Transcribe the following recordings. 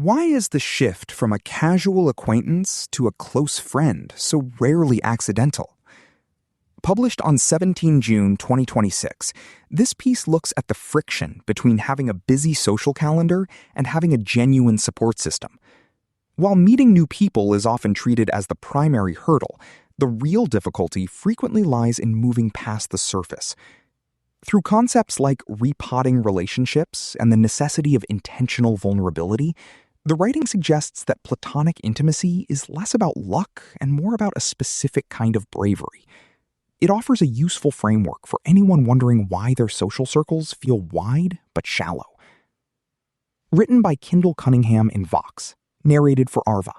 Why is the shift from a casual acquaintance to a close friend so rarely accidental? Published on 17 June 2026, this piece looks at the friction between having a busy social calendar and having a genuine support system. While meeting new people is often treated as the primary hurdle, the real difficulty frequently lies in moving past the surface. Through concepts like repotting relationships and the necessity of intentional vulnerability, the writing suggests that platonic intimacy is less about luck and more about a specific kind of bravery. It offers a useful framework for anyone wondering why their social circles feel wide but shallow. Written by Kendall Cunningham in Vox, narrated for Arva.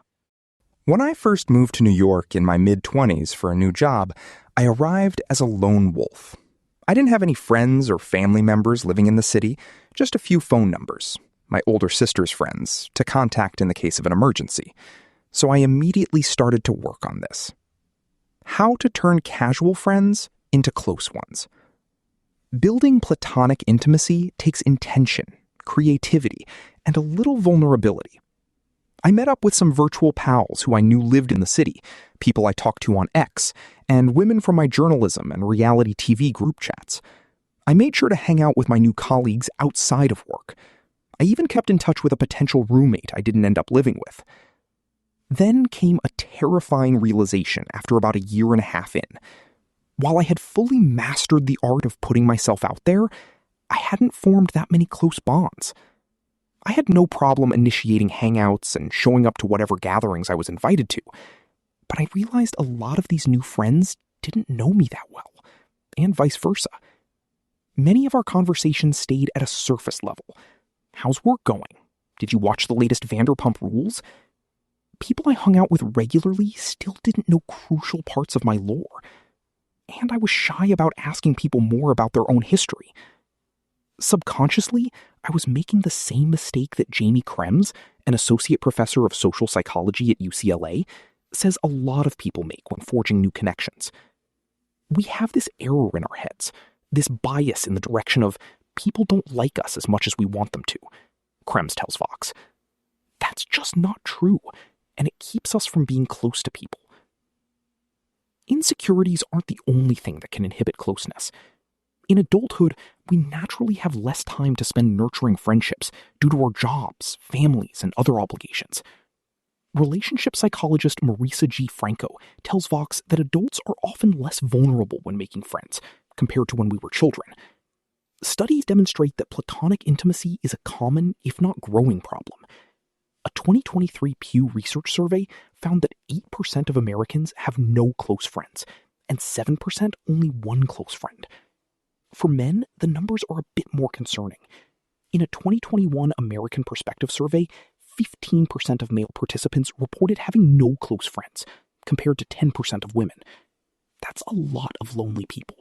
When I first moved to New York in my mid-20s for a new job, I arrived as a lone wolf. I didn't have any friends or family members living in the city, just a few phone numbers, my older sister's friends, to contact in the case of an emergency. So I immediately started to work on this. How to turn casual friends into close ones. Building platonic intimacy takes intention, creativity, and a little vulnerability. I met up with some virtual pals who I knew lived in the city, people I talked to on X, and women from my journalism and reality TV group chats. I made sure to hang out with my new colleagues outside of work. I even kept in touch with a potential roommate I didn't end up living with. Then came a terrifying realization after about a year and a half in. While I had fully mastered the art of putting myself out there, I hadn't formed that many close bonds. I had no problem initiating hangouts and showing up to whatever gatherings I was invited to, but I realized a lot of these new friends didn't know me that well, and vice versa. Many of our conversations stayed at a surface level. How's work going? Did you watch the latest Vanderpump Rules? People I hung out with regularly still didn't know crucial parts of my lore, and I was shy about asking people more about their own history. Subconsciously, I was making the same mistake that Jamie Krems, an associate professor of social psychology at UCLA, says a lot of people make when forging new connections. We have this error in our heads, this bias in the direction of people don't like us as much as we want them to, Krems tells Vox. That's just not true, and it keeps us from being close to people. Insecurities aren't the only thing that can inhibit closeness. In adulthood, we naturally have less time to spend nurturing friendships due to our jobs, families, and other obligations. Relationship psychologist Marisa G. Franco tells Vox that adults are often less vulnerable when making friends compared to when we were children. Studies demonstrate that platonic intimacy is a common, if not growing problem. A 2023 Pew Research survey found that 8% of Americans have no close friends, and 7% only one close friend. For men, the numbers are a bit more concerning. In a 2021 American Perspective survey, 15% of male participants reported having no close friends, compared to 10% of women. That's a lot of lonely people.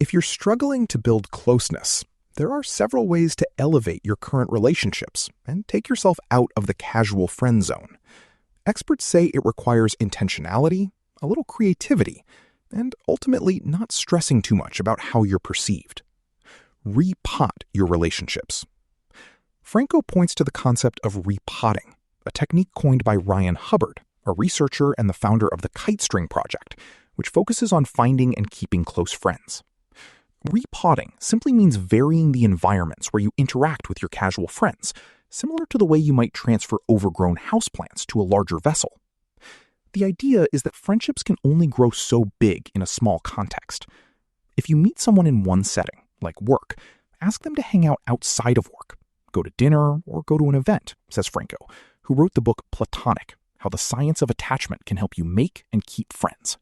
If you're struggling to build closeness, there are several ways to elevate your current relationships and take yourself out of the casual friend zone. Experts say it requires intentionality, a little creativity, and ultimately not stressing too much about how you're perceived. Repot your relationships. Franco points to the concept of repotting, a technique coined by Ryan Hubbard, a researcher and the founder of the Kite String Project, which focuses on finding and keeping close friends. Repotting simply means varying the environments where you interact with your casual friends, similar to the way you might transfer overgrown houseplants to a larger vessel. The idea is that friendships can only grow so big in a small context. If you meet someone in one setting, like work, ask them to hang out outside of work, go to dinner, or go to an event, says Franco, who wrote the book Platonic, How the Science of Attachment Can Help You Make and Keep Friends.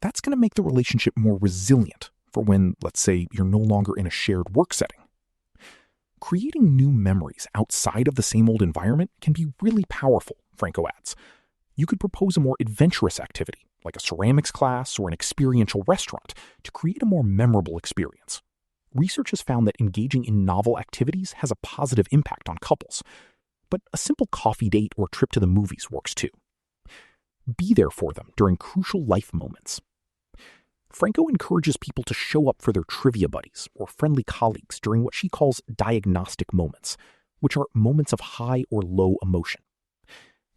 That's going to make the relationship more resilient for when, let's say, you're no longer in a shared work setting. Creating new memories outside of the same old environment can be really powerful, Franco adds. You could propose a more adventurous activity, like a ceramics class or an experiential restaurant, to create a more memorable experience. Research has found that engaging in novel activities has a positive impact on couples, but a simple coffee date or trip to the movies works too. Be there for them during crucial life moments. Franco encourages people to show up for their trivia buddies or friendly colleagues during what she calls diagnostic moments, which are moments of high or low emotion.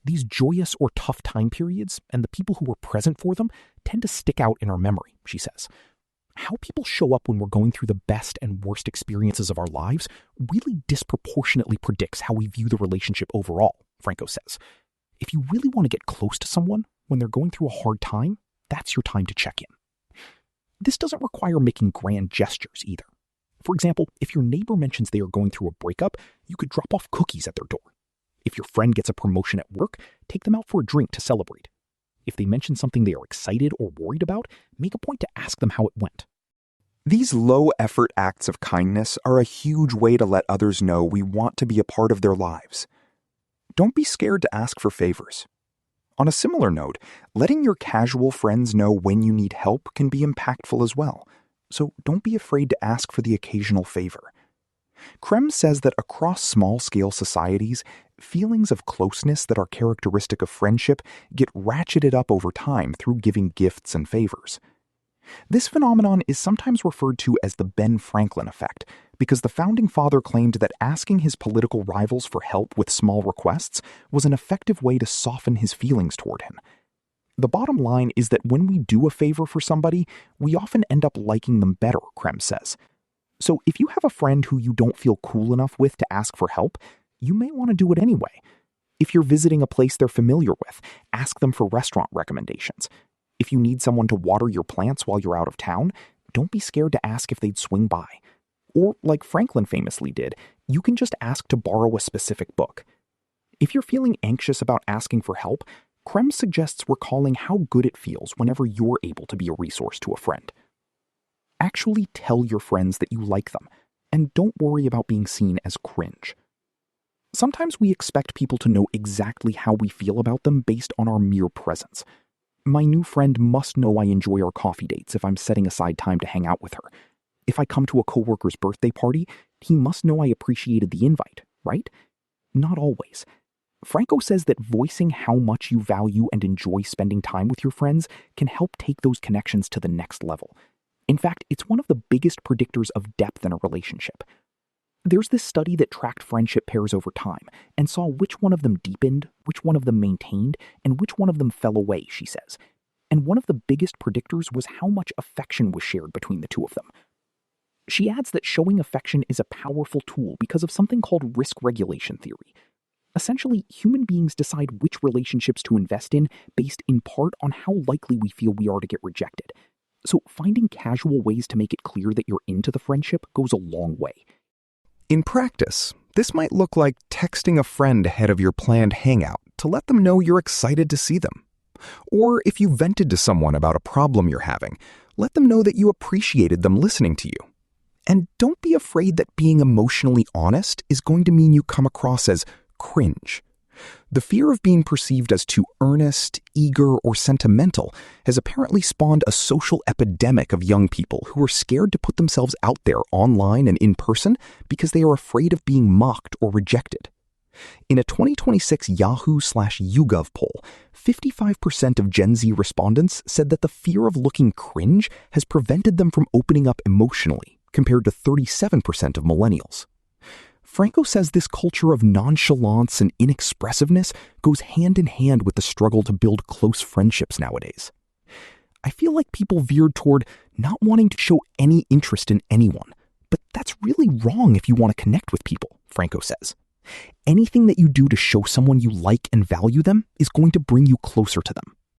These joyous or tough time periods and the people who were present for them tend to stick out in our memory, she says. How people show up when we're going through the best and worst experiences of our lives really disproportionately predicts how we view the relationship overall, Franco says. If you really want to get close to someone when they're going through a hard time, that's your time to check in. This doesn't require making grand gestures either. For example, if your neighbor mentions they are going through a breakup, you could drop off cookies at their door. If your friend gets a promotion at work, take them out for a drink to celebrate. If they mention something they are excited or worried about, make a point to ask them how it went. These low-effort acts of kindness are a huge way to let others know we want to be a part of their lives. Don't be scared to ask for favors. On a similar note, letting your casual friends know when you need help can be impactful as well, so don't be afraid to ask for the occasional favor. Krem says that across small-scale societies, feelings of closeness that are characteristic of friendship get ratcheted up over time through giving gifts and favors. This phenomenon is sometimes referred to as the Ben Franklin effect, because the founding father claimed that asking his political rivals for help with small requests was an effective way to soften his feelings toward him. The bottom line is that when we do a favor for somebody, we often end up liking them better, Krem says. So if you have a friend who you don't feel cool enough with to ask for help, you may want to do it anyway. If you're visiting a place they're familiar with, ask them for restaurant recommendations. If you need someone to water your plants while you're out of town, don't be scared to ask if they'd swing by. Or, like Franklin famously did, you can just ask to borrow a specific book. If you're feeling anxious about asking for help, Krem suggests recalling how good it feels whenever you're able to be a resource to a friend. Actually tell your friends that you like them, and don't worry about being seen as cringe. Sometimes we expect people to know exactly how we feel about them based on our mere presence. My new friend must know I enjoy our coffee dates if I'm setting aside time to hang out with her. If I come to a coworker's birthday party, he must know I appreciated the invite, right? Not always. Franco says that voicing how much you value and enjoy spending time with your friends can help take those connections to the next level. In fact, it's one of the biggest predictors of depth in a relationship. There's this study that tracked friendship pairs over time and saw which one of them deepened, which one of them maintained, and which one of them fell away, she says. And one of the biggest predictors was how much affection was shared between the two of them. She adds that showing affection is a powerful tool because of something called risk regulation theory. Essentially, human beings decide which relationships to invest in based in part on how likely we feel we are to get rejected. So finding casual ways to make it clear that you're into the friendship goes a long way. In practice, this might look like texting a friend ahead of your planned hangout to let them know you're excited to see them. Or if you vented to someone about a problem you're having, let them know that you appreciated them listening to you. And don't be afraid that being emotionally honest is going to mean you come across as cringe. The fear of being perceived as too earnest, eager, or sentimental has apparently spawned a social epidemic of young people who are scared to put themselves out there online and in person because they are afraid of being mocked or rejected. In a 2026 Yahoo/YouGov poll, 55% of Gen Z respondents said that the fear of looking cringe has prevented them from opening up emotionally, compared to 37% of millennials. Franco says this culture of nonchalance and inexpressiveness goes hand in hand with the struggle to build close friendships nowadays. I feel like people veered toward not wanting to show any interest in anyone, but that's really wrong if you want to connect with people, Franco says. Anything that you do to show someone you like and value them is going to bring you closer to them.